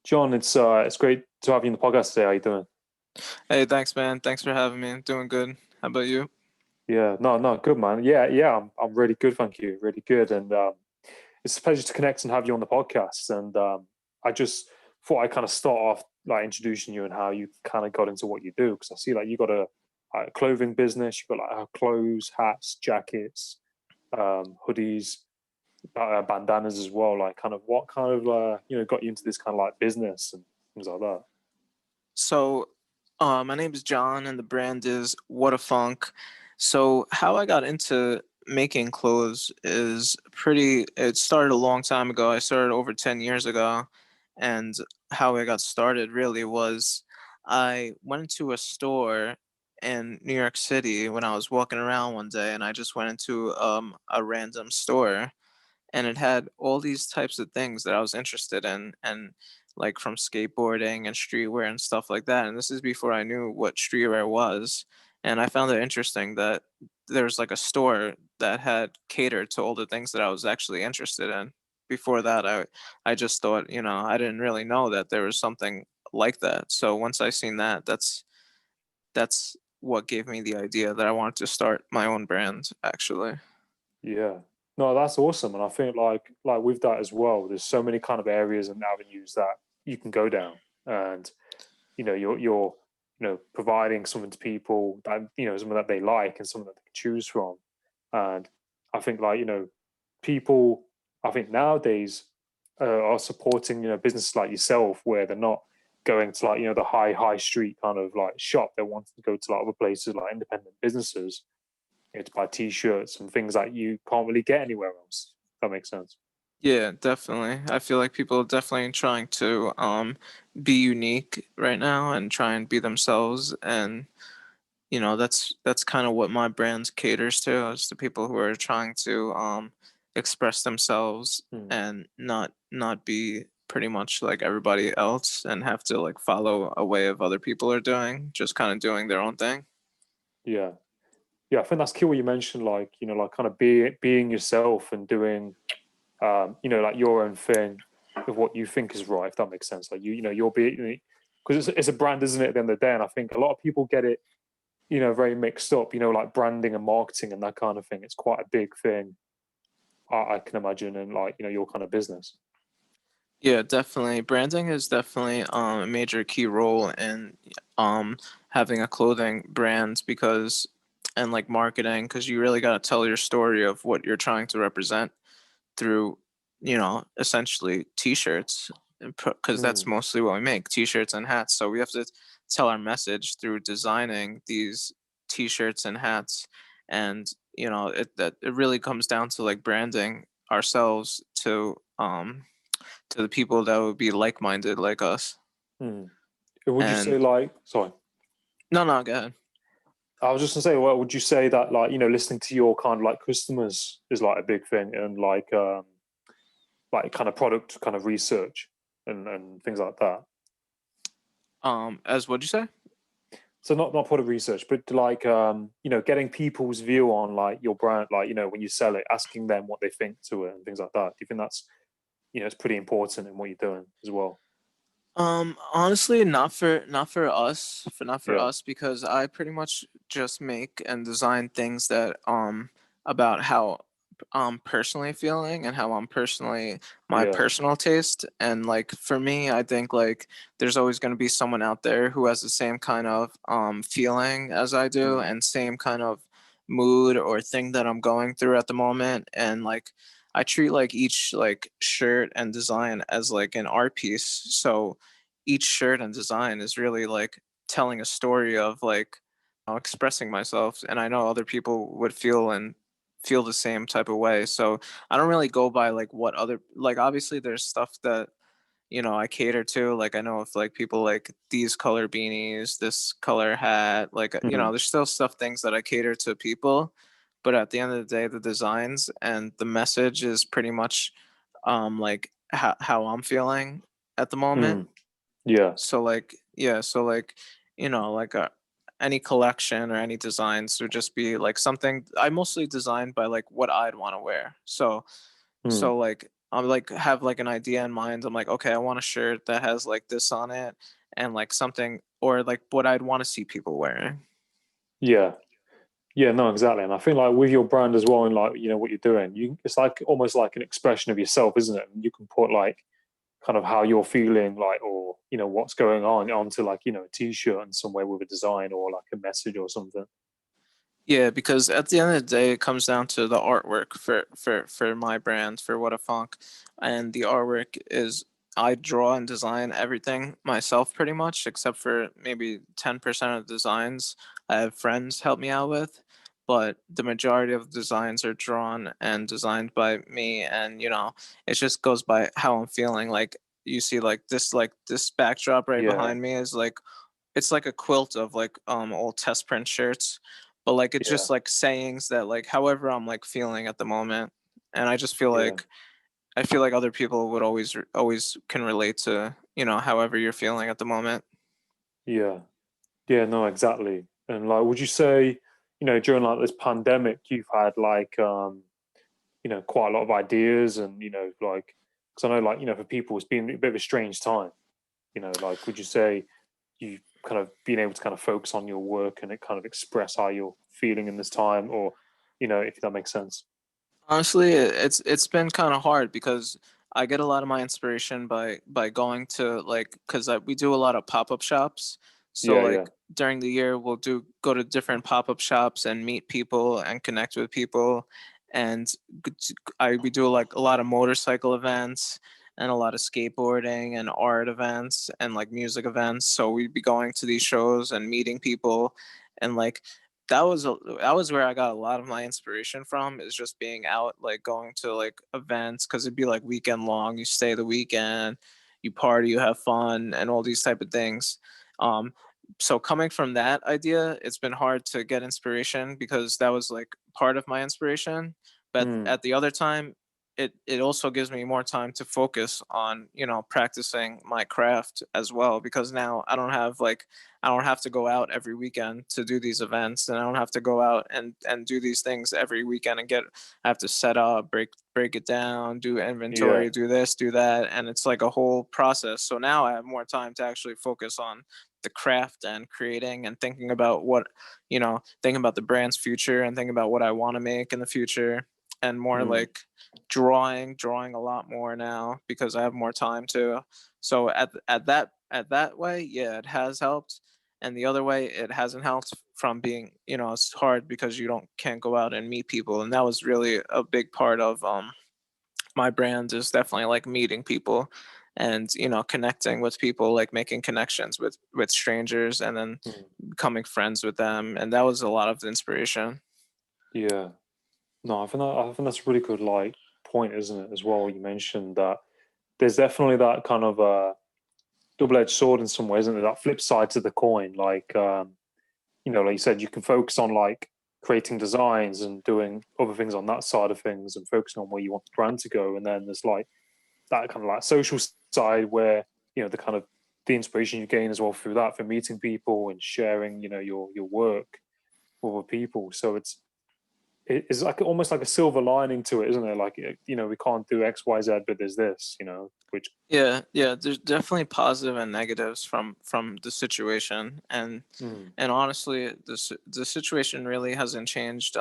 John, it's great to have you on the podcast today. How you doing? Hey, thanks, man. Thanks for having me. Doing good. How about you? Yeah, no, good man. Yeah, I'm really good, thank you. Really good, and it's a pleasure to connect and have you on the podcast. And I just thought I kind of start off like introducing you and how you kind of got into what you do because I see like you got a clothing business, you got like clothes, hats, jackets, hoodies, bandanas as well. Like, kind of what kind of got you into this kind of like business and things like that. So, my name is John, and the brand is whadafunk. So, how I got into making clothes is pretty. It started a long time ago. I started over 10 years ago, and how I got started really was I went into a store in New York City when I was walking around one day, and I just went into a random store and it had all these types of things that I was interested in, and like from skateboarding and streetwear and stuff like that. And this is before I knew what streetwear was. And I found it interesting that there's like a store that had catered to all the things that I was actually interested in. Before that, I just thought, I didn't really know that there was something like that. So once I seen that, that's what gave me the idea that I wanted to start my own brand, actually. Yeah. No, that's awesome. And I think like with that as well, there's so many kind of areas and avenues that you can go down. And you're providing something to people that something that they like and something that they can choose from. And I think like, people I think nowadays are supporting, businesses like yourself where they're not going to like, the high street kind of like shop. They want to go to like other places like independent businesses, to buy t-shirts and things that you can't really get anywhere else. If that makes sense. Yeah, definitely. I feel like people are definitely trying to be unique right now and try and be themselves, and that's kind of what my brand caters to, is the people who are trying to express themselves Hmm. and not be pretty much like everybody else and have to like follow a way of other people are doing, just kind of doing their own thing. Yeah. Yeah, I think that's key what you mentioned, like, like kind of being yourself and doing like your own thing with what you think is right, if that makes sense. Like you're being, because it's a brand, isn't it, at the end of the day? And I think a lot of people get it, very mixed up, like branding and marketing and that kind of thing. It's quite a big thing, I can imagine, and like, your kind of business. Yeah, definitely. Branding is definitely a major key role in um, having a clothing brand, because, and like marketing, because you really got to tell your story of what you're trying to represent through, essentially t-shirts, because that's Mm, mostly what we make, t-shirts and hats. So we have to tell our message through designing these t-shirts and hats. And, it really comes down to like branding ourselves to the people that would be like-minded like us. mm. Would you say And like, sorry, no, no, go ahead. I was just gonna say, well, would you say that like, listening to your kind of like customers is like a big thing and like kind of product kind of research and things like that? As what'd you say? So not product research, but like getting people's view on like your brand, like when you sell it, asking them what they think to it and things like that. Do you think that's it's pretty important in what you're doing as well? Honestly, not for us, not for Yeah, us, because I pretty much just make and design things that about how I'm personally feeling and how I'm personally, my yeah, personal taste. And like for me, I think like there's always going to be someone out there who has the same kind of feeling as I do, mm, and same kind of mood or thing that I'm going through at the moment. And like I treat like each like shirt and design as like an art piece. So each shirt and design is really like telling a story of like expressing myself, and I know other people would feel the same type of way. So I don't really go by like what other, like obviously there's stuff that I cater to. Like I know if like people like these color beanies, this color hat, like mm, there's still stuff, things that I cater to people. But at the end of the day, the designs and the message is pretty much like how I'm feeling at the moment. mm, yeah, So like yeah, so like like any collection or any designs would just be like something I mostly design by like what I'd want to wear. So mm, like I'm like have like an idea in mind. I'm like, okay, I want a shirt that has like this on it and like something or like what I'd want to see people wearing. Yeah. Yeah, no, exactly. And I think like with your brand as well and like, what you're doing, it's like almost like an expression of yourself, isn't it? And you can put like kind of how you're feeling like or what's going on onto like, a t-shirt and somewhere with a design or like a message or something. Yeah, because at the end of the day, it comes down to the artwork for my brand for What a Funk, and the artwork is I draw and design everything myself pretty much, except for maybe 10% of the designs I have friends help me out with, but the majority of the designs are drawn and designed by me, and it just goes by how I'm feeling. Like you see, like this backdrop right Yeah, behind me is like it's like a quilt of like old test print shirts, but like it's yeah, just like sayings that like however I'm like feeling at the moment. And I just feel yeah, like other people would always can relate to, however you're feeling at the moment. yeah. Yeah, no, exactly. And like would you say, during like this pandemic you've had like quite a lot of ideas and like because I know like, for people it's been a bit of a strange time. Like would you say you kind of been able to kind of focus on your work and it kind of express how you're feeling in this time or if that makes sense. Honestly, it's been kind of hard because I get a lot of my inspiration by going to like because we do a lot of pop up shops. So Yeah, yeah, like during the year, we'll do go to different pop up shops and meet people and connect with people, and we do like a lot of motorcycle events and a lot of skateboarding and art events and like music events. So we'd be going to these shows and meeting people, and like that was where I got a lot of my inspiration from is just being out like going to like events because it'd be like weekend long. You stay the weekend, you party, you have fun, and all these type of things. Um, so coming from that idea, it's been hard to get inspiration because that was like part of my inspiration. But mm, at the other time, it also gives me more time to focus on practicing my craft as well because now I don't have to go out every weekend to do these events, and I don't have to go out and do these things every weekend and I have to set up, break it down, do yeah, inventory, do this, do that, and it's like a whole process. So now I have more time to actually focus on the craft and creating and thinking about thinking about the brand's future and thinking about what I want to make in the future and more mm, like drawing a lot more now because I have more time to. So at that way, yeah, it has helped, and the other way it hasn't helped from being it's hard because you can't go out and meet people, and that was really a big part of my brand is definitely like meeting people and connecting with people, like making connections with strangers and then mm, becoming friends with them, and that was a lot of the inspiration. yeah. No, I think that's a really good like point, isn't it? As well, you mentioned that there's definitely that kind of double-edged sword in some ways, isn't there? That flip side to the coin, like like you said, you can focus on like creating designs and doing other things on that side of things and focusing on where you want the brand to go. And then there's like that kind of like social side where, the kind of the inspiration you gain as well through that for meeting people and sharing, your work with other people. So it's like almost like a silver lining to it, isn't there? Like, we can't do X, Y, Z, but there's this, which, Yeah, there's definitely positive and negatives from the situation, mm, and honestly, the situation really hasn't changed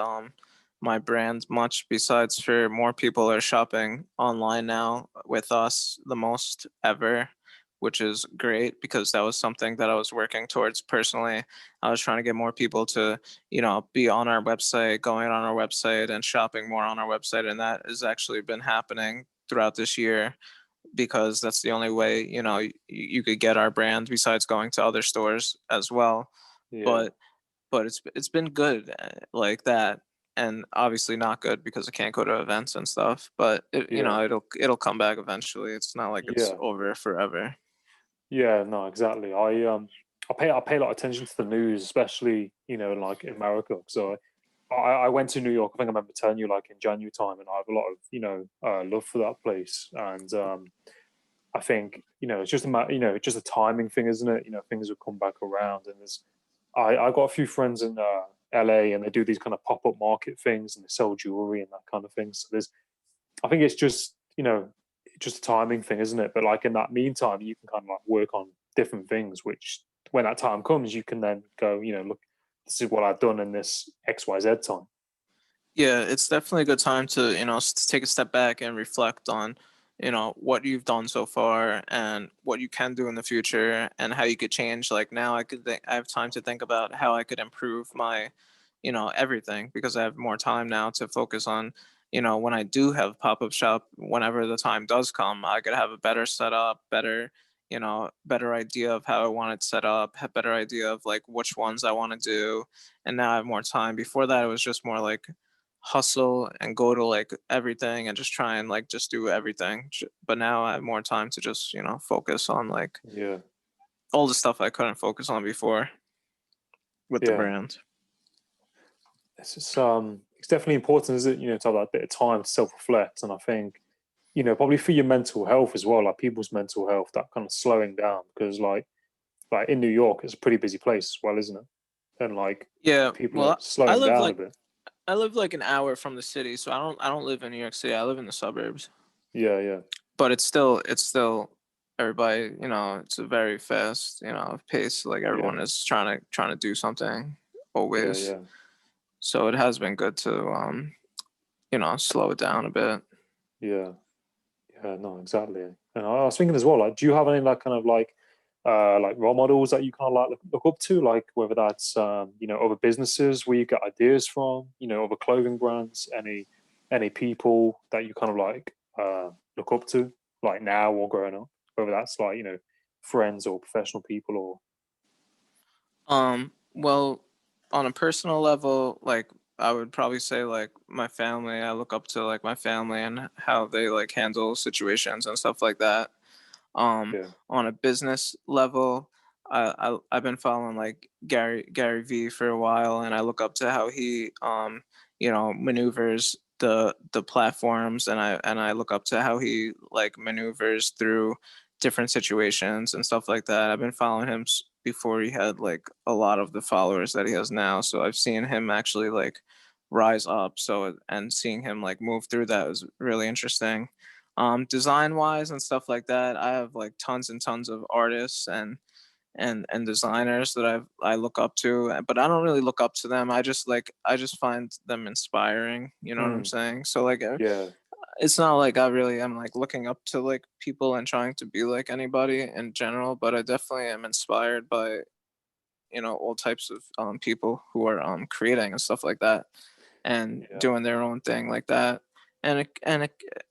my brand much. Besides, for more people are shopping online now with us the most ever, which is great because that was something that I was working towards personally. I was trying to get more people to be on our website, going on our website, and shopping more on our website, and that has actually been happening throughout this year because that's the only way you could get our brand besides going to other stores as well. yeah, But it's been good like that, and obviously not good because I can't go to events and stuff. But yeah, it'll come back eventually. It's not like it's yeah. over forever. Yeah, no, exactly. I pay a lot of attention to the news, especially like in America. So I went to New York. I think I remember telling you like in January time, and I have a lot of love for that place. And I think it's just a matter, just a timing thing, isn't it? Things will come back around. And I got a few friends in LA, and they do these kind of pop up market things, and they sell jewelry and that kind of thing. So I think it's just just a timing thing, isn't it? But like in that meantime, you can kind of like work on different things, which when that time comes, you can then go, look, this is what I've done in this XYZ time. Yeah, it's definitely a good time to, to take a step back and reflect on, what you've done so far and what you can do in the future and how you could change. Like now I have time to think about how I could improve my, everything, because I have more time now to focus on, when I do have pop-up shop, whenever the time does come, I could have a better setup, better idea of how I want it set up, have better idea of like which ones I want to do. And now I have more time. Before that, it was just more like hustle and go to like everything and just try and like just do everything. But now I have more time to just, focus on like Yeah, all the stuff I couldn't focus on before with the yeah. brand. It's definitely important, isn't it? To have that bit of time to self reflect, and I think probably for your mental health as well, like people's mental health, that kind of slowing down because like in New York, it's a pretty busy place as well, isn't it? And like Yeah, people are well, I slowing live down a like bit. I live like an hour from the city, so I don't live in New York City. I live in the suburbs. Yeah, yeah, But it's still everybody, it's a very fast, pace. Like yeah, everyone is trying to do something yeah, always. yeah, So it has been good to slow it down a bit. yeah, yeah. No, exactly. And I was thinking as well, like, do you have any like kind of like role models that you kind of like look up to, like whether that's other businesses where you get ideas from, other clothing brands, any people that you kind of like look up to, like now or growing up, whether that's like friends or professional people or Well, on a personal level, like I would probably say like my family. I look up to like my family and how they like handle situations and stuff like that. yeah, On a business level, I've been following like Gary V for a while, and I look up to how he maneuvers the platforms, and I look up to how he like maneuvers through different situations and stuff like that. I've been following him before he had like a lot of the followers that he has now, so I've seen him actually like rise up. So and seeing him like move through that was really interesting. Design wise and stuff like that, I have like tons and tons of artists and designers that I look up to, but I don't really look up to them. I just find them inspiring, you know what I'm mm, saying? So like yeah, it's not like I really am like looking up to like people and trying to be like anybody in general, but I definitely am inspired by all types of people who are creating and stuff like that and yeah, doing their own thing like that.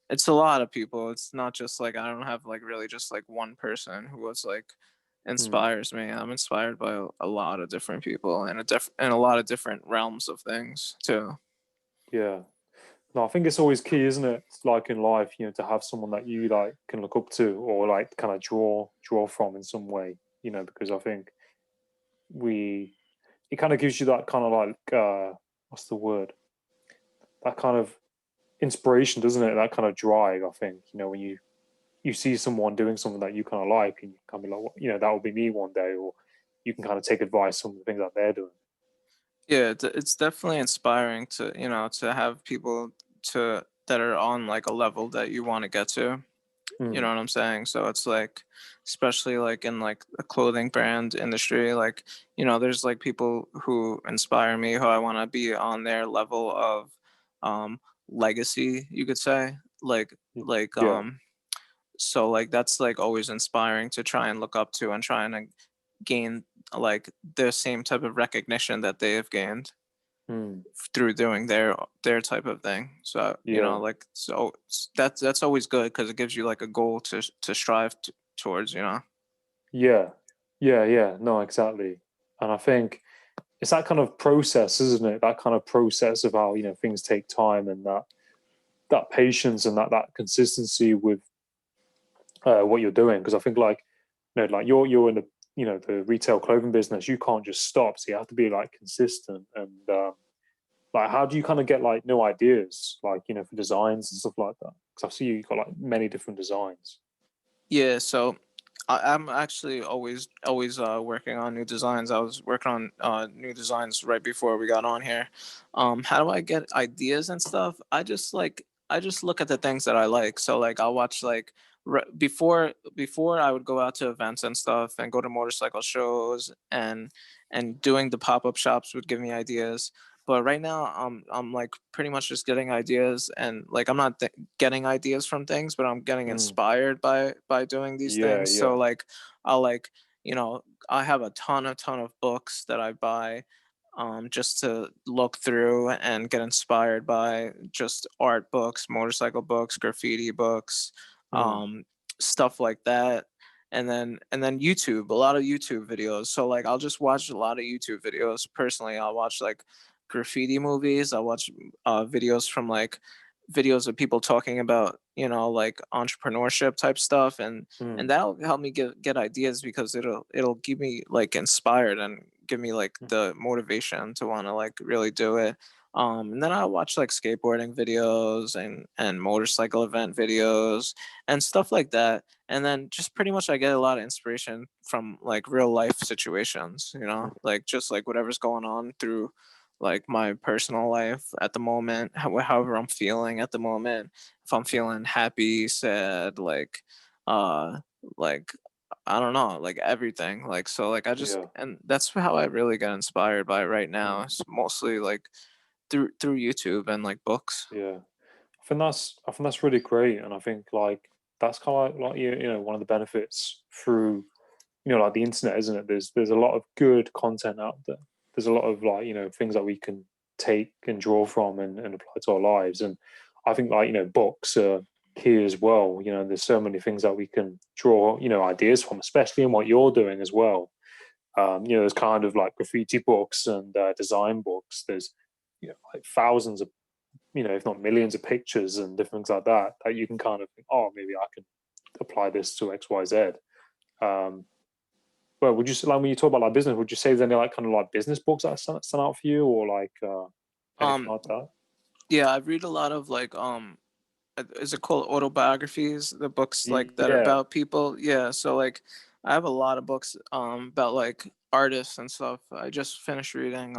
It's a lot of people. It's not just like I don't have like really just like one person who was like mm, inspires me. I'm inspired by a lot of different people and a lot of different realms of things too. yeah. No, I think it's always key, isn't it? Like in life, to have someone that you like can look up to or like kind of draw from in some way, because I think we it kind of gives you that kind of like what's the word? That kind of inspiration, doesn't it? That kind of drive, I think, when you see someone doing something that you kind of like and you kind of be like, that will be me one day, or you can kind of take advice from the things that they're doing. Yeah, it's definitely inspiring to to have people to that are on like a level that you want to get to. You know Mm, what I'm saying? So it's like, especially like in like the clothing brand industry, like, there's like people who inspire me who I want to be on their level of um legacy, you could say. Like yeah. so like that's like always inspiring to try and look up to and trying to gain like the same type of recognition that they have gained Mm, through doing their type of thing. So yeah. like that's always good because it gives you like a goal to strive towards. Yeah. Yeah. Yeah. No, exactly. And I think it's that kind of process, isn't it? That kind of process of how things take time, and that patience and that consistency with what you're doing. Because I think like like you're in the the retail clothing business, you can't just stop, so you have to be like consistent. And like how do you kind of get like new ideas, like for designs and stuff like that? Because I see you got like many different designs. Yeah, so I'm actually always working on new designs. I was working on new designs right before we got on here. How do I get ideas and stuff? I just look at the things that I like. So like I'll watch like before I would go out to events and stuff and go to motorcycle shows, and doing the pop-up shops would give me ideas. But right now I'm like pretty much just getting ideas, and like I'm not getting ideas from things, but I'm getting Mm. inspired by doing these Yeah, things. So yeah. like I'll like, you know, I have a ton of books that I buy, just to look through and get inspired by, just art books, motorcycle books, graffiti books, Mm. um, stuff like that. And then YouTube, a lot of YouTube videos. So like I'll just watch a lot of YouTube videos. Personally, I'll watch like graffiti movies. I'll watch videos from like videos of people talking about, like entrepreneurship type stuff, and Mm. that'll help me get ideas, because it'll keep me like inspired and give me like Mm. the motivation to want to like really do it. And then I'll watch like skateboarding videos and motorcycle event videos and stuff like that. And then just pretty much I get a lot of inspiration from like real life situations, like just like whatever's going on through like my personal life at the moment, however I'm feeling at the moment. If I'm feeling happy, sad, uh like I don't know, like everything. Like so like I just Yeah. and that's how I really get inspired by right now. Mm. It's mostly like through YouTube and like books. Yeah. I think that's really great, and I think like that's kind of like one of the benefits through like the internet, isn't it? There's a lot of good content out there. There's a lot of like things that we can take and draw from and apply to our lives, and I think like books are key as well. There's so many things that we can draw ideas from, especially in what you're doing as well. There's kind of like graffiti books and design books. There's like thousands of if not millions of pictures and different things like that that you can kind of think, oh, maybe I can apply this to X, Y, Z. Um, but would you like when you talk about like business? Would you say there's any like kind of like business books that stand out for you, or like anything Um like that? yeah, I read a lot of like is it called autobiographies, the books like that are Yeah, about people. Yeah, so like I have a lot of books about like artists and stuff. I just finished reading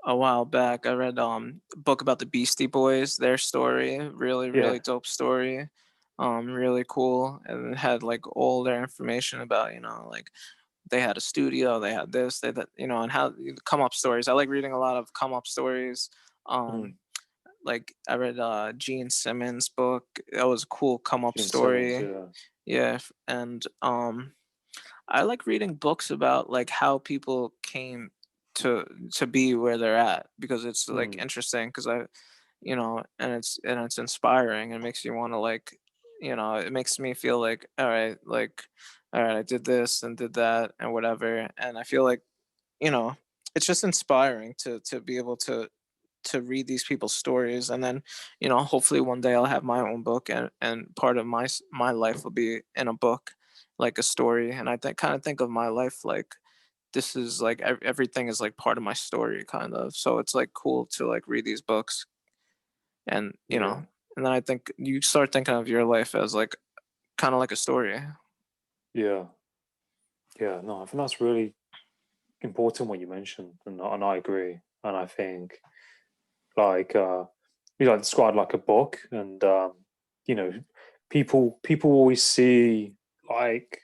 a while back. I read a book about the Beastie Boys, their story, really yeah. really dope story, really cool, and it had like all their information about, like they had a studio, they had this, they that, and how come up stories. I like reading a lot of come up stories. Mm. um like I read Gene Simmons book. That was a cool come up Gene Simmons. story. Yeah. Yeah, and I like reading books about like how people came to be where they're at, because it's like Mm. interesting, because and it's inspiring. It makes you want to like, it makes me feel like, all right, I did this and did that and whatever, and I feel like, you know it's just inspiring to be able to read these people's stories. And then, hopefully one day I'll have my own book, and part of my life will be in a book, like a story. And I kind of think of my life like this is like everything is like part of my story, kind of. So it's like cool to like read these books, and Yeah. and then I think you start thinking of your life as like kind of like a story. Yeah. Yeah. No, I think that's really important what you mentioned, and I agree. And I think like described like a book, and you know people always see like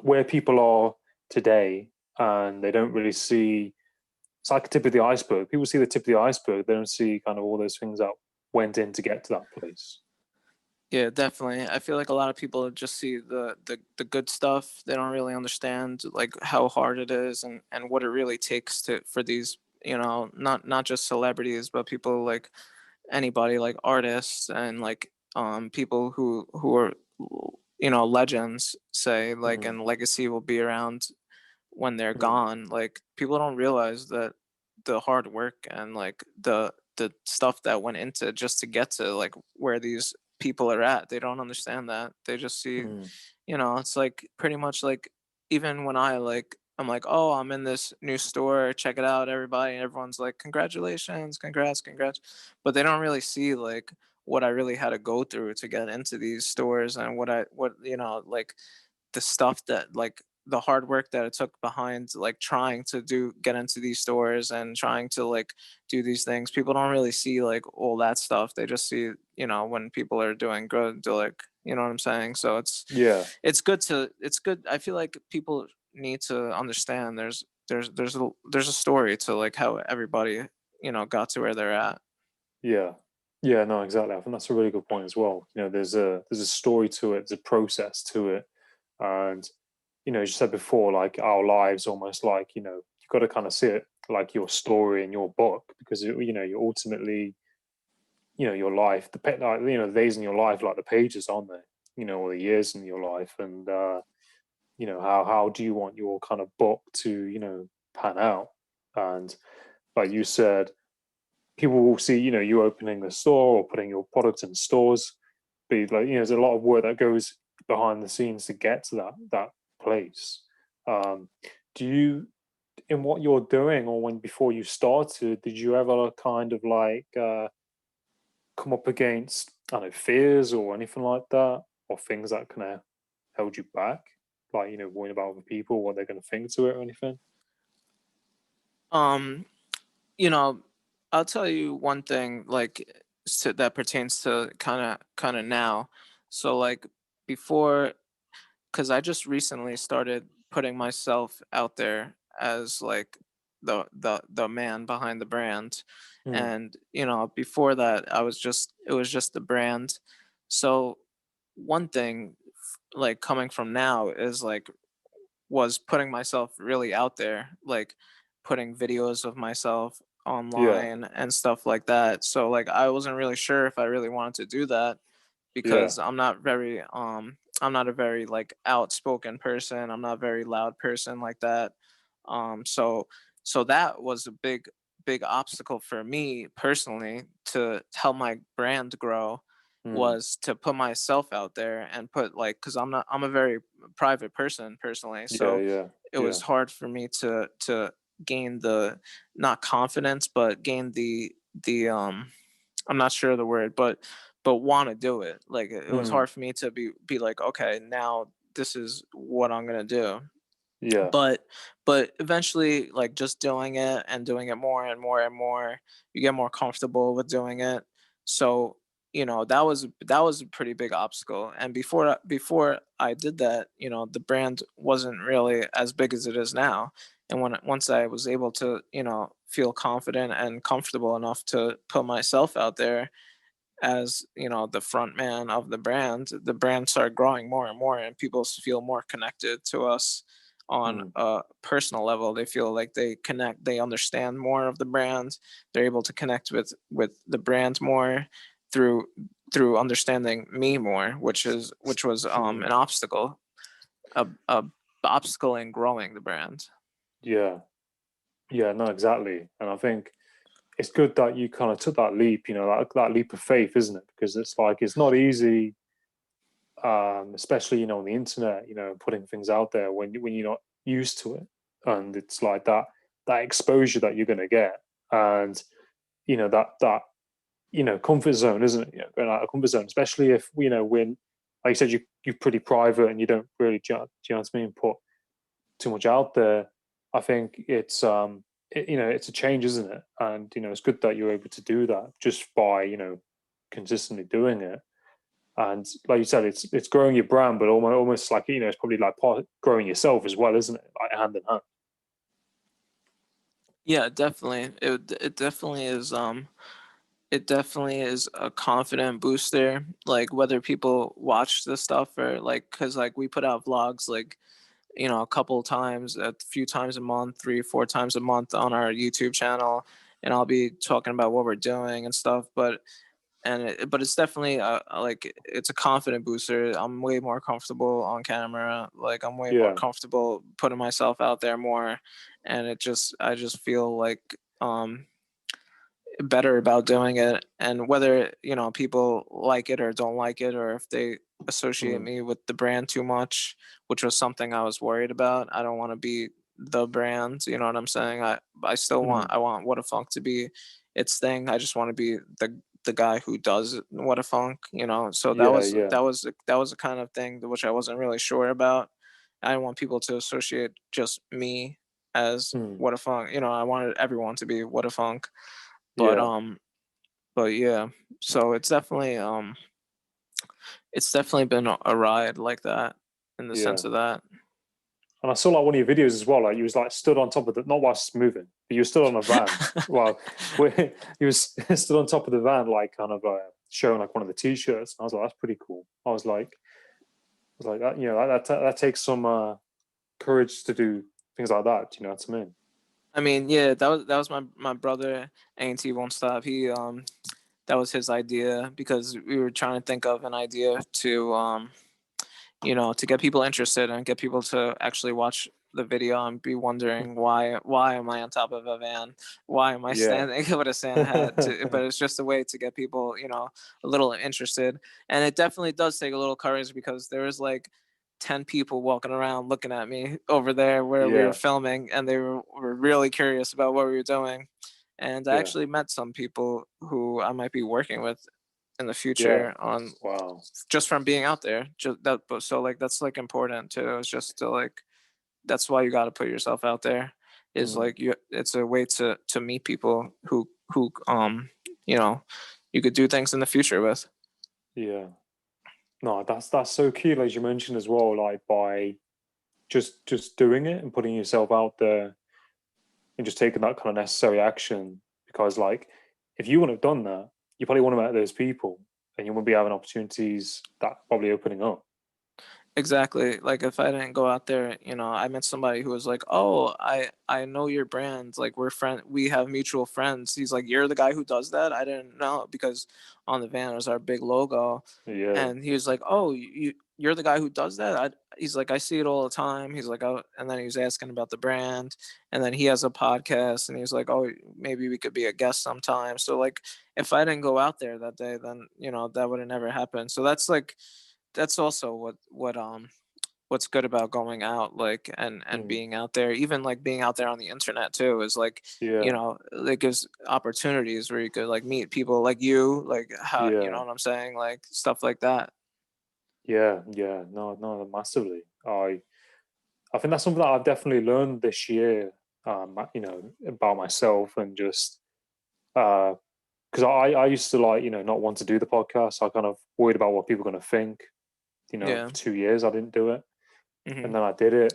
where people are today, and they don't really see it's like a tip of the iceberg. People see the tip of the iceberg, they don't see kind of all those things that went in to get to that place. Yeah, definitely. I feel like a lot of people just see the good stuff. They don't really understand like how hard it is, and what it really takes to for these, not just celebrities, but people like anybody, like artists, and like people who are, legends, say, like, Mm. and legacy will be around when they're Mm. gone. Like people don't realize that the hard work and like the stuff that went into just to get to like where these people are at. They don't understand that. They just see, Mm. it's like pretty much like, even when I'm like, oh, I'm in this new store, check it out, everybody, and everyone's like, congratulations, congrats, but they don't really see like what I really had to go through to get into these stores, and what like the stuff that like the hard work that it took behind like trying to get into these stores and trying to like do these things. People don't really see like all that stuff. They just see, when people are doing good, they're like, you know what I'm saying? So Yeah, it's good. I feel like people need to understand there's a story to like how everybody, got to where they're at. yeah, yeah. No, exactly. I think that's a really good point as well. There's a story to it, there's a process to it, and as you said before, like our lives, almost like you've got to kind of see it like your story in your book, because you're ultimately your life, like, the days in your life, like the pages on there, or the years in your life, and how do you want your kind of book to pan out. And like you said, people will see you opening a store or putting your products in stores, but like there's a lot of work that goes behind the scenes to get to that place. um do you, in what you're doing, or when before you started, did you ever kind of like come up against, I don't know, fears or anything like that, or things that kind of held you back, like worrying about other people, what they're going to think to it or anything? Um, you know, I'll tell you one thing like that pertains to kind of now. So like before, because I just recently started putting myself out there as like the man behind the brand, Mm, and before that it was just the brand. So one thing like coming from now is like was putting myself really out there, like putting videos of myself yeah, online and stuff like that. So like I wasn't really sure if I really wanted to do that yeah, because I'm not a very like outspoken person. I'm not a very loud person like that. So that was a big obstacle for me personally to help my brand grow, mm, was to put myself out there and put like, because I'm a very private person personally. yeah, So yeah, it yeah, was hard for me to gain the, not confidence, but gain the I'm not sure of the word, but want to do it. Like it was mm, hard for me to be like, okay, now this is what I'm gonna do. yeah, But eventually, like just doing it and doing it more and more and more, you get more comfortable with doing it. So that was a pretty big obstacle. And before I did that, the brand wasn't really as big as it is now. And once I was able to feel confident and comfortable enough to put myself out there as the front man of the brand started growing more and more, and people feel more connected to us on mm, a personal level. They feel like they understand more of the brand. They're able to connect with the brand more through understanding me more, which was mm, an obstacle, a obstacle in growing the brand. yeah, yeah. No, exactly. And I think it's good that you kind of took that leap, that leap of faith, isn't it? Because it's like it's not easy, especially on the internet, putting things out there when you're not used to it, and it's like that exposure that you're going to get, and that comfort zone, isn't it? Going out of comfort zone, especially if when, like you said, you're pretty private and you don't really, do you know what I mean, put too much out there. I think it's it's a change, isn't it? And it's good that you're able to do that just by consistently doing it. And like you said, it's growing your brand, but almost like it's probably like part growing yourself as well, isn't it? Like hand in hand. Yeah, definitely. It definitely is. It definitely is a confident booster. Like whether people watch this stuff or like, cause like we put out vlogs like a couple times, a few times a month, 3 or 4 times a month on our YouTube channel, and I'll be talking about what we're doing and stuff. But it's definitely like it's a confident booster. I'm way more comfortable on camera. Like I'm way more Yeah. comfortable putting myself out there more, and I just feel like better about doing it. And whether people like it or don't like it, or if they associate Mm. me with the brand too much, which was something I was worried about. I don't want to be the brand, you know what I'm saying? I still want, Mm. I want whadafunk to be its thing. I just want to be the guy who does whadafunk. So Yeah. Yeah. that was the kind of thing which I wasn't really sure about I didn't want people to associate just me as Mm. what a funk. I wanted everyone to be what a funk. But Yeah. yeah, so it's definitely been a ride like that in the Yeah. sense of that. And I saw like one of your videos as well. Like you was like stood on top of the, not whilst moving, but you were stood on a van. Well, where you was stood on top of the van, like kind of showing like one of the t-shirts. And I was like, that's pretty cool. I was like that. You know, that takes some courage to do things like that. Do you know what I mean? I mean, yeah, that was my brother. A&T won't stop. That was his idea because we were trying to think of an idea to get people interested and get people to actually watch the video and be wondering why am I on top of a van? Why am I Yeah. standing with a Santa hat? But it's just a way to get people, a little interested. And it definitely does take a little courage because there is like 10 people walking around looking at me over there where we were Yeah. filming, and they were really curious about what we were doing. And I Yeah. actually met some people who I might be working with in the Yeah. future on Wow. just from being out there. Just that, but so like that's like important too. It's just to like that's why you got to put yourself out there. Is Mm. like it's a way to meet people who you know you could do things in the future with. Yeah. No, that's so key, as you mentioned as well. Like by just doing it and putting yourself out there and just taking that kind of necessary action. Because like if you wouldn't have done that, you probably wouldn't have met those people and you wouldn't be having opportunities that probably opening up. Exactly. Like if I didn't go out there, I met somebody who was like, "Oh, I know your brand. Like we have mutual friends." He's like, "You're the guy who does that?" I didn't know because on the van was our big logo, Yeah. and he was like, "Oh, you're the guy who does that?" He's like, "I see it all the time." He's like, "Oh," and then he was asking about the brand, and then he has a podcast, and he was like, "Oh, maybe we could be a guest sometime." So like, if I didn't go out there that day, then that would have never happened. So that's also what's good about going out, like, and Mm. being out there, even like being out there on the internet too, is like Yeah. it gives opportunities where you could like meet people like you, like how, you know Yeah. what I'm saying, like stuff like that. Yeah. Yeah. No, no, massively. I think that's something that I've definitely learned this year, about myself and just because I used to like, not want to do the podcast. I kind of worried about what people are going to think. Yeah. For 2 years I didn't do it. And Hmm. then I did it,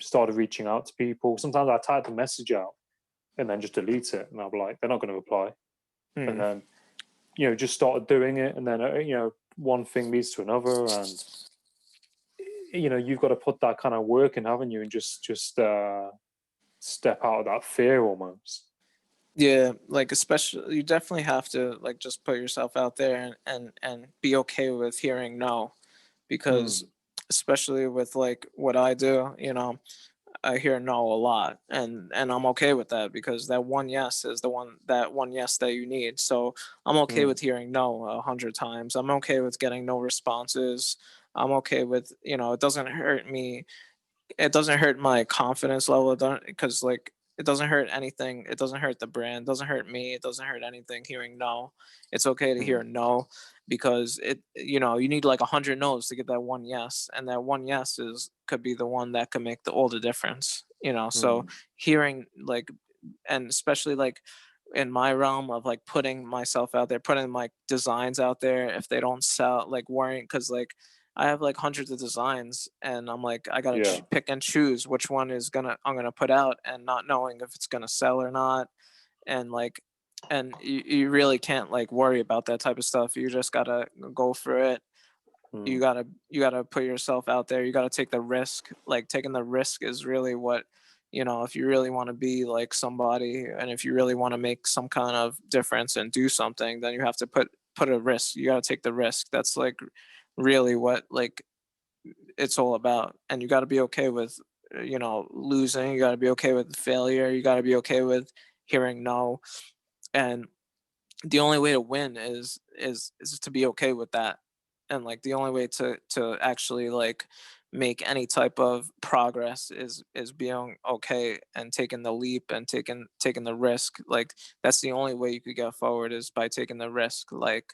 started reaching out to people. Sometimes I type the message out and then just delete it. And I'll be like, they're not going to reply. And Hmm. then, just started doing it. And then, one thing leads to another. And, you've got to put that kind of work in, haven't you? And just step out of that fear almost. Yeah, like especially you definitely have to like just put yourself out there and be okay with hearing no, because Mm, especially with like what I do, I hear no a lot, and I'm okay with that because that one yes that you need. So I'm okay mm, with hearing no 100 times. I'm okay with getting no responses. I'm okay with it doesn't hurt me. It doesn't hurt my confidence level, because like it doesn't hurt anything. It doesn't hurt the brand. It doesn't hurt me. It doesn't hurt anything hearing no. It's okay to hear mm, no because you need like 100 no's to get that one yes, and that one yes is could be the one that could make all the difference. So mm, hearing like, and especially like in my realm of like putting myself out there, putting my designs out there, if they don't sell, like worrying, because like I have like hundreds of designs, and I'm like I gotta yeah. pick and choose which one I'm gonna put out, and not knowing if it's gonna sell or not, and like, and you really can't like worry about that type of stuff. You just gotta go for it. you Mm, gotta you gotta put yourself out there. You gotta take the risk. Like taking the risk is really what, if you really want to be like somebody, and if you really want to make some kind of difference and do something, then you have to put a risk. You gotta take the risk. That's like really what like it's all about. And you gotta be okay with losing. You gotta be okay with failure. You gotta be okay with hearing no. And the only way to win is to be okay with that. And like the only way to actually like make any type of progress is being okay and taking the leap and taking the risk. Like that's the only way you could get forward, is by taking the risk. Like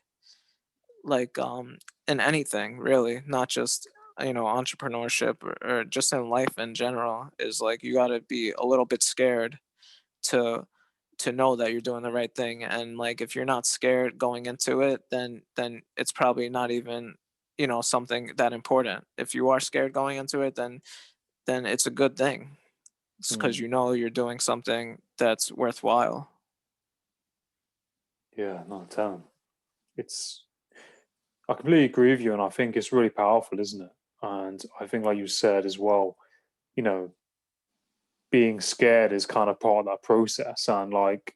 in anything really, not just entrepreneurship, or just in life in general, is like you got to be a little bit scared to know that you're doing the right thing. And like if you're not scared going into it, then it's probably not even something that important. If you are scared going into it, then it's a good thing. It's because Mm. you're doing something that's worthwhile. Yeah, no, telling. It's I completely agree with you, and I think it's really powerful, isn't it? And I think, like you said as well, you know, being scared is kind of part of that process, and like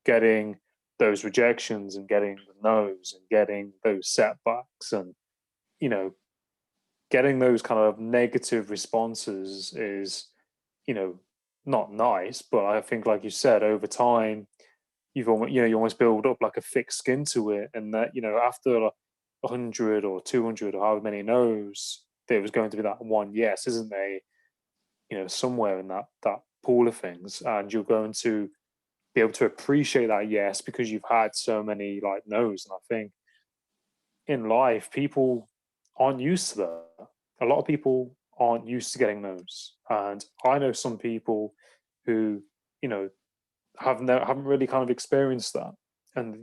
getting those rejections and getting the no's and getting those setbacks and you know getting those kind of negative responses is you know not nice, but I think, like you said, over time you've almost you almost build up like a thick skin to it, and that after 100 or 200 or however many no's, there was going to be that one yes, isn't there? Somewhere in that pool of things, and you're going to be able to appreciate that yes because you've had so many like no's. And I think in life people aren't used to that. A lot of people aren't used to getting no's, and I know some people who you know haven't really kind of experienced that. And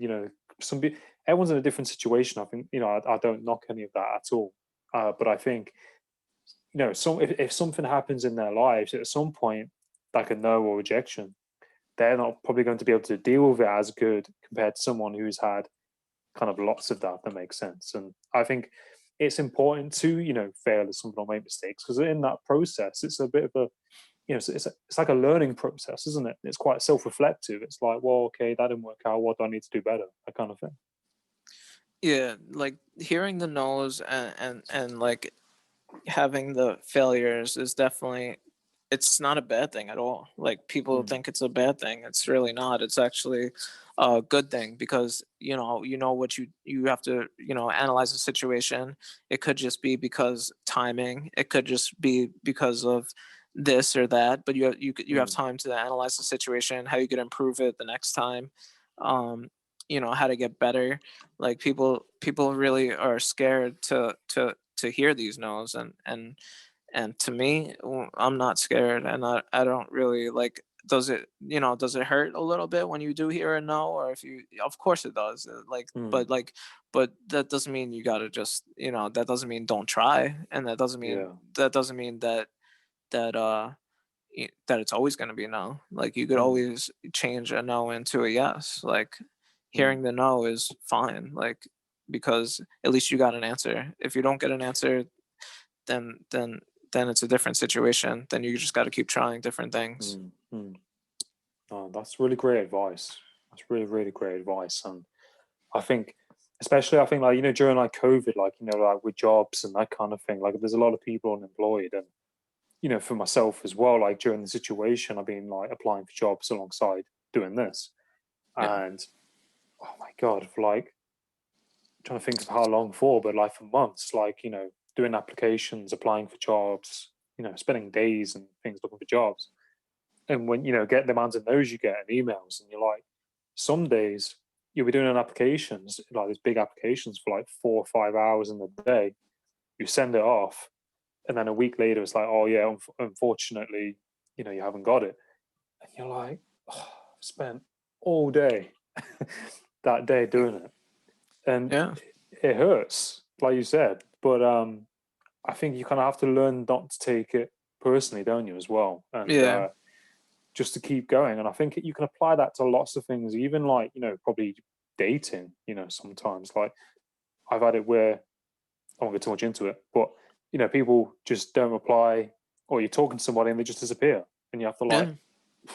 some people, everyone's in a different situation. I think I don't knock any of that at all, but I think if something happens in their lives at some point, like a no or rejection, they're not probably going to be able to deal with it as good compared to someone who's had kind of lots of that. If that makes sense. And I think it's important to fail at something or make mistakes, because in that process, it's a bit of a it's like a learning process, isn't it? It's quite self-reflective. It's like, well, okay, that didn't work out. What do I need to do better? That kind of thing. Yeah, like hearing the no's and like having the failures is definitely, it's not a bad thing at all. Like people Mm, think it's a bad thing. It's really not. It's actually a good thing, because what you have to analyze the situation. It could just be because timing. It could just be because of this or that. But you have mm, time to analyze the situation, how you could improve it the next time. Um, how to get better. Like people really are scared to hear these no's, and to me, I'm not scared, and I don't really like. Does it hurt a little bit when you do hear a no? Or if you, of course it does. mm, But that doesn't mean you gotta just, that doesn't mean don't try, and yeah. that doesn't mean that it's always going to be a no. Like you could Mm, always change a no into a yes. Like mm, hearing the no is fine. Like, because at least you got an answer. If you don't get an answer, then then then it's a different situation. Then you just got to keep trying different things. mm, mm. Oh, that's really great advice. That's really, really great advice. And I think, especially, I think, like, during like COVID, like, like with jobs and that kind of thing, like there's a lot of people unemployed. And, for myself as well, like during the situation, I've been like applying for jobs alongside doing this. Yeah. And oh my God, for like, trying to think of how long for, but like for months, like, doing applications, applying for jobs, spending days and things looking for jobs. And when, get the amount of those you get and emails, and you're like, some days you'll be doing an applications, like these big applications for like 4 or 5 hours in the day. You send it off, and then a week later, it's like, oh yeah, unfortunately, you haven't got it. And you're like, oh, I've spent all day that day doing it, and Yeah. it hurts, like you said. But I think you kind of have to learn not to take it personally, don't you, as well? And Yeah. just to keep going. And I think you can apply that to lots of things, even like, probably dating, sometimes. Like I've had it where I won't get too much into it, but people just don't reply, or you're talking to somebody and they just disappear. And you have to like Yeah.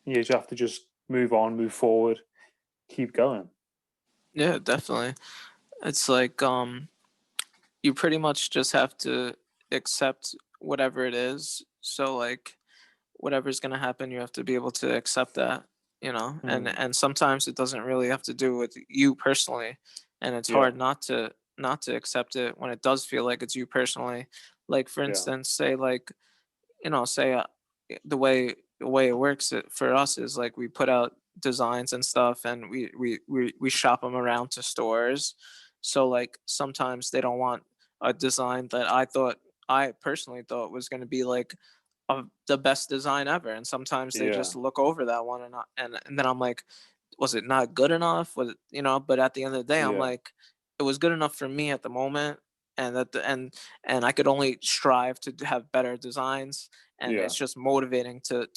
you just have to just move on, move forward, keep going. Yeah, definitely. It's like you pretty much just have to accept whatever it is. So like whatever's going to happen, you have to be able to accept that, Mm, and sometimes it doesn't really have to do with you personally, and it's yeah, hard not to accept it when it does feel like it's you personally. Like for yeah. instance, say like, say the way it works for us is like we put out designs and stuff, and we shop them around to stores. So like sometimes they don't want a design that I personally thought was going to be like the best design ever, and sometimes they Yeah. just look over that one and then I'm like, was it not good enough? Was it, but at the end of the day, I'm Yeah. like, it was good enough for me at the moment, and and I could only strive to have better designs, and Yeah. it's just motivating to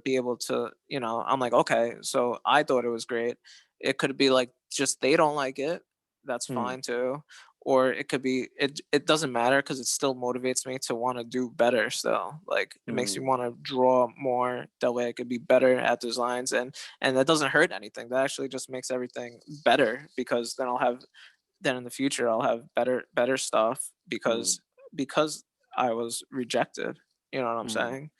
be able to, I'm like, okay, so I thought it was great. It could be like just they don't like it. That's Mm. fine too. Or it could be it doesn't matter because it still motivates me to want to do better still. Like it makes me Mm. want to draw more. That way I could be better at designs, and that doesn't hurt anything. That actually just makes everything better because then in the future I'll have better stuff Mm. because I was rejected. You know what I'm Mm. saying?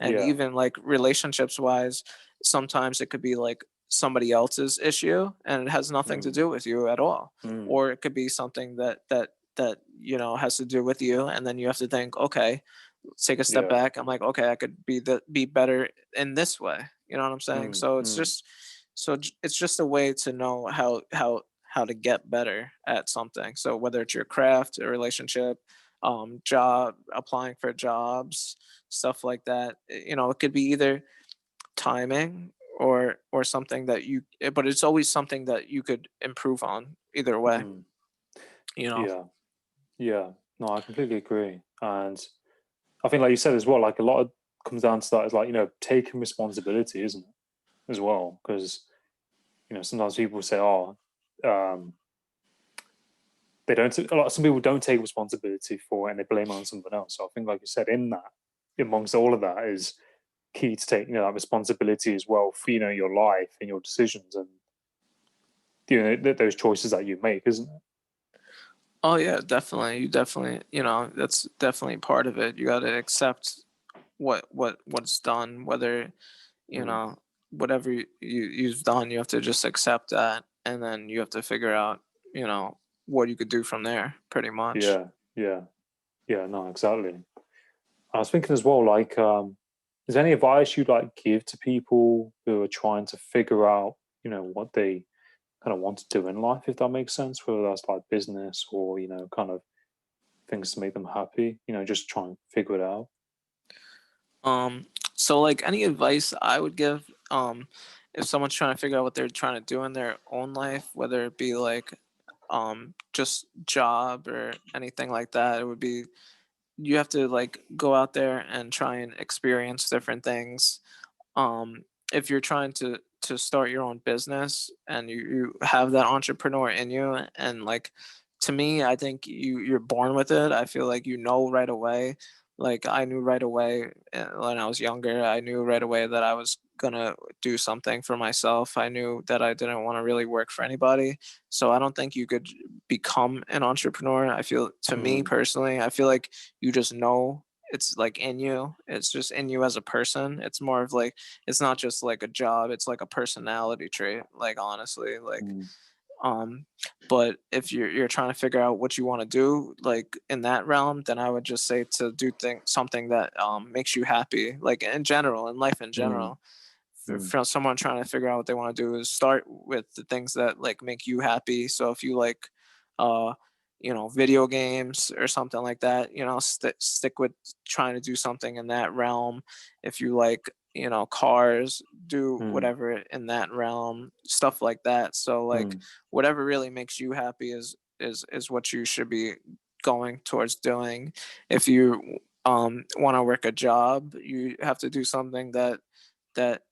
And Yeah. even like relationships wise, sometimes it could be like somebody else's issue and it has nothing to Mm. do with you at all, Mm. or it could be something that has to do with you, and then you have to think, okay, let's take a step Yeah. back. I'm like, okay, I could be better in this way. You know what I'm saying? Mm. So Mm. it's just a way to know how to get better at something. So whether it's your craft, a relationship, job, applying for jobs, stuff like that. It could be either timing or something but it's always something that you could improve on either way. Mm. You know. Yeah. Yeah. No, I completely agree. And I think, like you said as well, like a lot of comes down to that is like, taking responsibility, isn't it? As well. Because, sometimes people say, oh, um, they don't, some people don't take responsibility for it and they blame it on someone else. So I think, like you said, in that, amongst all of that is key to take, that responsibility as well for, your life and your decisions and, those choices that you make, isn't it? Oh yeah, definitely. You definitely, that's definitely part of it. You got to accept what's done, whether you Mm. know whatever you've done. You have to just accept that, and then you have to figure out, what you could do from there, pretty much. Yeah. Yeah. Yeah. No, exactly. I was thinking as well, like, is there any advice you'd like give to people who are trying to figure out, what they kind of want to do in life, if that makes sense, whether that's like business or, kind of things to make them happy, just try and figure it out. So like any advice I would give, if someone's trying to figure out what they're trying to do in their own life, whether it be like just job or anything like that, it would be you have to like go out there and try and experience different things. If you're trying to start your own business and you have that entrepreneur in you, and like to me, I think you're born with it. I feel like right away. Like I knew right away when I was younger. I knew right away that I was gonna do something for myself. I knew that I didn't want to really work for anybody. So I don't think you could become an entrepreneur. I feel, to me Mm. personally, I feel like you just know it's like in you. It's just in you as a person. It's more of like, it's not just like a job, it's like a personality trait, like honestly, like Mm. um but if you're trying to figure out what you want to do like in that realm, then I would just say to do something that makes you happy, like in general, in life in Mm. general. Mm. For someone trying to figure out what they want to do is start with the things that like make you happy. So if you like uh video games or something like that, stick with trying to do something in that realm. If you like cars, do Mm. whatever in that realm, stuff like that. So like Mm. whatever really makes you happy is what you should be going towards doing. If you want to work a job, you have to do something that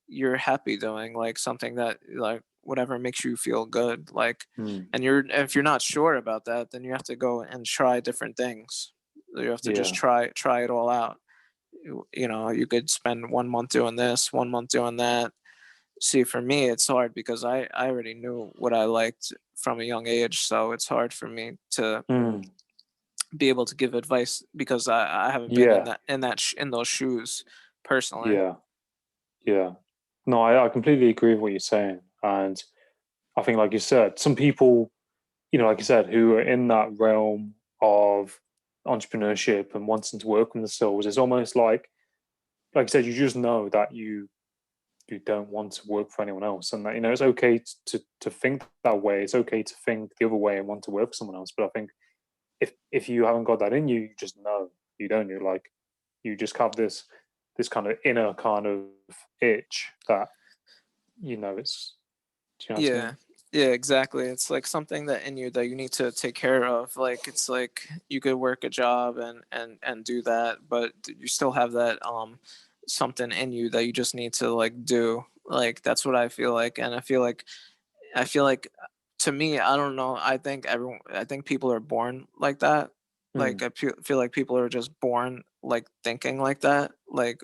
you're happy doing, like something that like whatever makes you feel good, like. Mm. And if you're not sure about that, then you have to go and try different things. You have to just Yeah. try it all out. You could spend 1 month doing this, 1 month doing that. See, for me it's hard because I already knew what I liked from a young age, so it's hard for me to Mm. be able to give advice because I haven't been in Yeah. in those shoes personally. Yeah. Yeah. No, I completely agree with what you're saying. And I think, like you said, some people, like you said, who are in that realm of entrepreneurship and wanting to work on themselves, it's almost like you said, you just know that you don't want to work for anyone else, and that it's okay to think that way. It's okay to think the other way and want to work for someone else. But I think if you haven't got that in you, you just know you don't. You like you just have this kind of inner kind of itch that it's. Do you know what I Yeah. mean? Yeah, exactly. It's like something that in you that you need to take care of. Like it's like you could work a job and do that, but you still have that something in you that you just need to like do. Like that's what I feel like, and I feel like to me, I don't know. I think people are born like that. Like Mm, I feel like people are just born like thinking like that. Like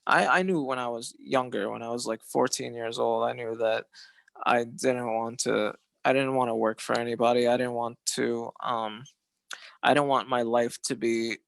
I knew when I was younger, when I was like 14 years old, I knew that I didn't want to. I didn't want to work for anybody. I don't want my life to be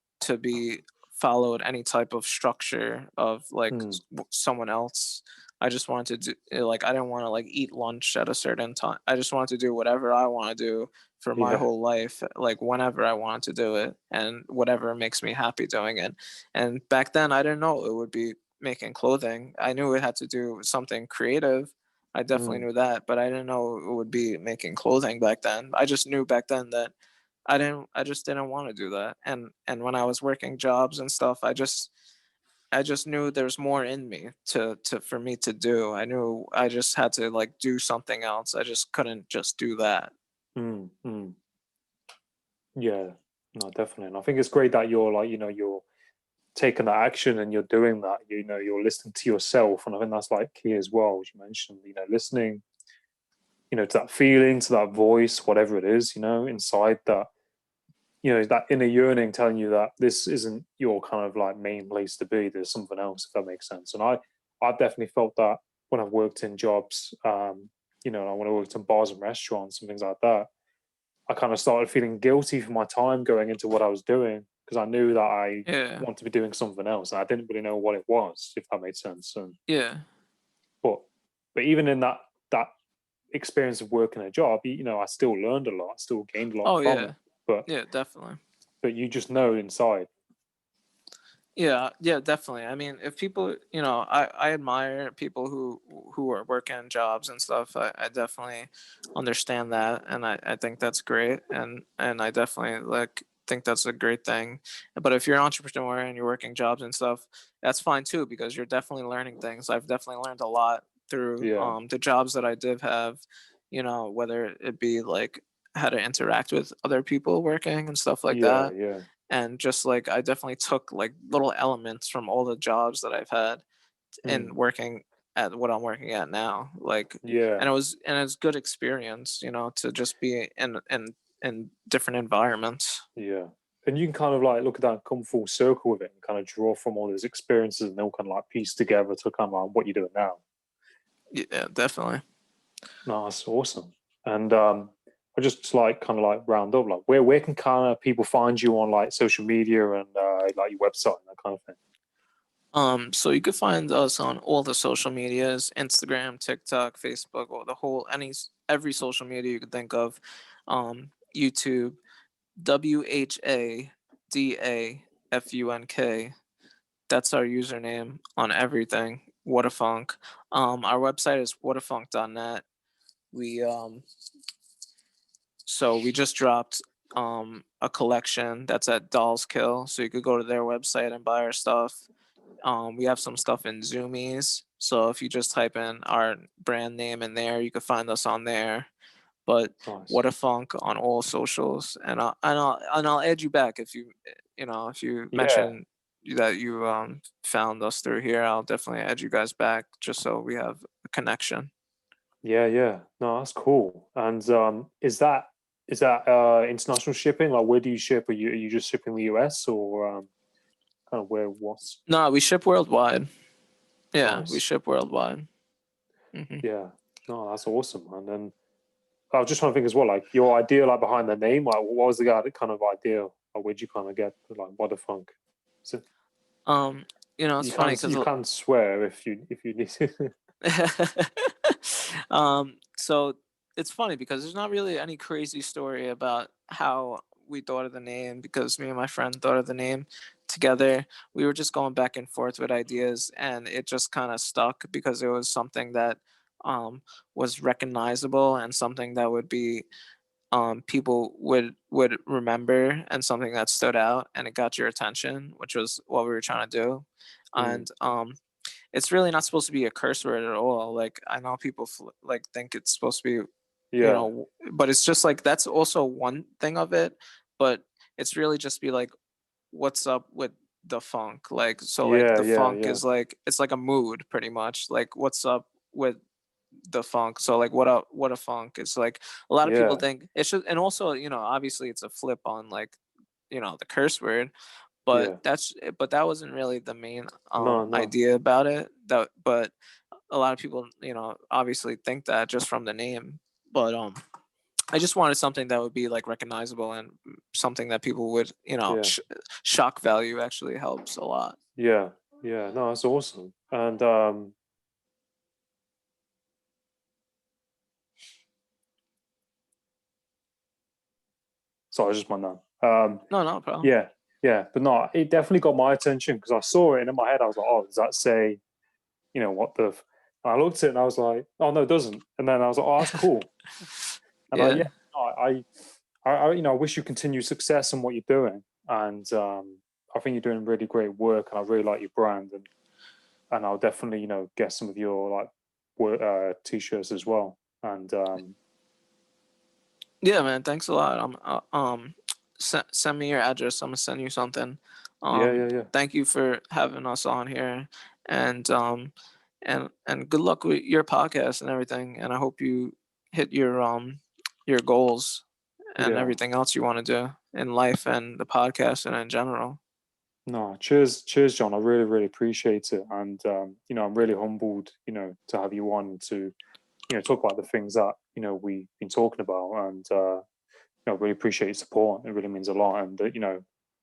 followed any type of structure of like mm, someone else. I just wanted to do like I didn't want to like eat lunch at a certain time. I just wanted to do whatever I want to do for my yeah. whole life, like whenever I wanted to do it and whatever makes me happy doing it. And back then I didn't know it would be making clothing. I knew it had to do with something creative. I definitely Mm, knew that, but I didn't know it would be making clothing back then. I just knew back then that I just didn't want to do that. And when I was working jobs and stuff, I just knew there's more in me to for me to do. I knew I just had to like do something else. I just couldn't just do that. mm. Yeah, no, definitely. And I think it's great that you're like, you're taking that action and you're doing that. You're listening to yourself, and I think that's like key as well, as you mentioned. Listening, to that feeling, to that voice, whatever it is, inside that, that inner yearning telling you that this isn't your kind of like main place to be. There's something else, if that makes sense. And I've definitely felt that when I've worked in jobs, like when I worked in bars and restaurants and things like that. I kind of started feeling guilty for my time going into what I was doing because I knew that I Yeah. wanted to be doing something else. And I didn't really know what it was, if that made sense. And Yeah. but but even in that experience of working a job, I still learned a lot, I still gained a lot Oh from yeah. it. But Yeah, definitely. but you just know inside. Yeah, yeah, definitely. I mean, if people, I admire people who are working jobs and stuff. I definitely understand that, and I think that's great, and I definitely like think that's a great thing. But if you're an entrepreneur and you're working jobs and stuff, that's fine too because you're definitely learning things. I've definitely learned a lot through Yeah, the jobs that I did have. Whether it be like how to interact with other people working and stuff like yeah, that, yeah, and just like I definitely took like little elements from all the jobs that I've had mm, in working at what I'm working at now. Like, yeah, and it's good experience, to just be in different environments. yeah. And you can kind of like look at that and come full circle with it and kind of draw from all those experiences and they'll kind of like piece together to kind of like what you're doing now. Yeah, definitely. No, that's awesome. And I just like kind of like round up, like where can kind of people find you on like social media and like your website and that kind of thing. So you could find us on all the social medias: Instagram, TikTok, Facebook, or every social media you could think of. YouTube, WHADAFUNK. That's our username on everything. Whadafunk. Our website is whadafunk.net. We so we just dropped a collection that's at Dolls Kill, so you could go to their website and buy our stuff. We have some stuff in Zoomies, so if you just type in our brand name in there, you could find us on there. But Nice. what a funk on all socials, and I'll add you back if you Yeah, mention that you found us through here. I'll definitely add you guys back just so we have a connection. yeah, yeah. No, that's cool. And is that international shipping? Like, where do you ship? Are you just shipping the US or kind of where? What's No, we ship worldwide. Yeah, we nice? ship worldwide. hmm Yeah. No, that's awesome. And then I was just trying to think as well, like your idea, like behind the name, like what was the guy kind of idea? Like, where'd you kind of get like what the funk? So Um, it's you funny can because you can swear if you need to. so it's funny because there's not really any crazy story about how we thought of the name because me and my friend thought of the name together. We were just going back and forth with ideas and it just kind of stuck because it was something that um, was recognizable and something that would be people would remember and something that stood out and it got your attention, which was what we were trying to do. And it's really not supposed to be a curse word at all. Like I know people like think it's supposed to be, Yeah. but it's just like that's also one thing of it, but it's really just be like, what's up with the funk? Like so, like Yeah. the Yeah. funk Yeah. is like it's like a mood, pretty much. Like what's up with the funk? So like what a funk? It's like a lot of people Yeah. think it should, and also obviously it's a flip on like the curse word, but Yeah. that wasn't really the main No. No. idea about it. That but a lot of people obviously think that just from the name, but I just wanted something that would be like recognizable and something that people would Yeah. shock value actually helps a lot. Yeah. Yeah. No, that's awesome. And sorry, I just my nan. No problem. Yeah. Yeah. But no, it definitely got my attention because I saw it and in my head I was like, oh, does that say, what the? And I looked at it and I was like, oh no, it doesn't. And then I was like, oh, that's cool. And Yeah. I wish you continued success in what you're doing. And I think you're doing really great work, and I really like your brand. And I'll definitely, get some of your like work, t-shirts as well. And Yeah, man. Thanks a lot. Send me your address. I'm gonna send you something. yeah, yeah, yeah. Thank you for having us on here, and and good luck with your podcast and everything. And I hope you hit your goals and Yeah. everything else you want to do in life and the podcast and in general. No, cheers, John. I really, really appreciate it. And I'm really humbled, to have you on to, talk about the things that, we've been talking about. And really appreciate your support. It really means a lot. And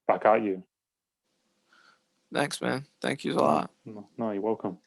back at you. Thanks, man. Thank you a No, lot. no, no, you're welcome.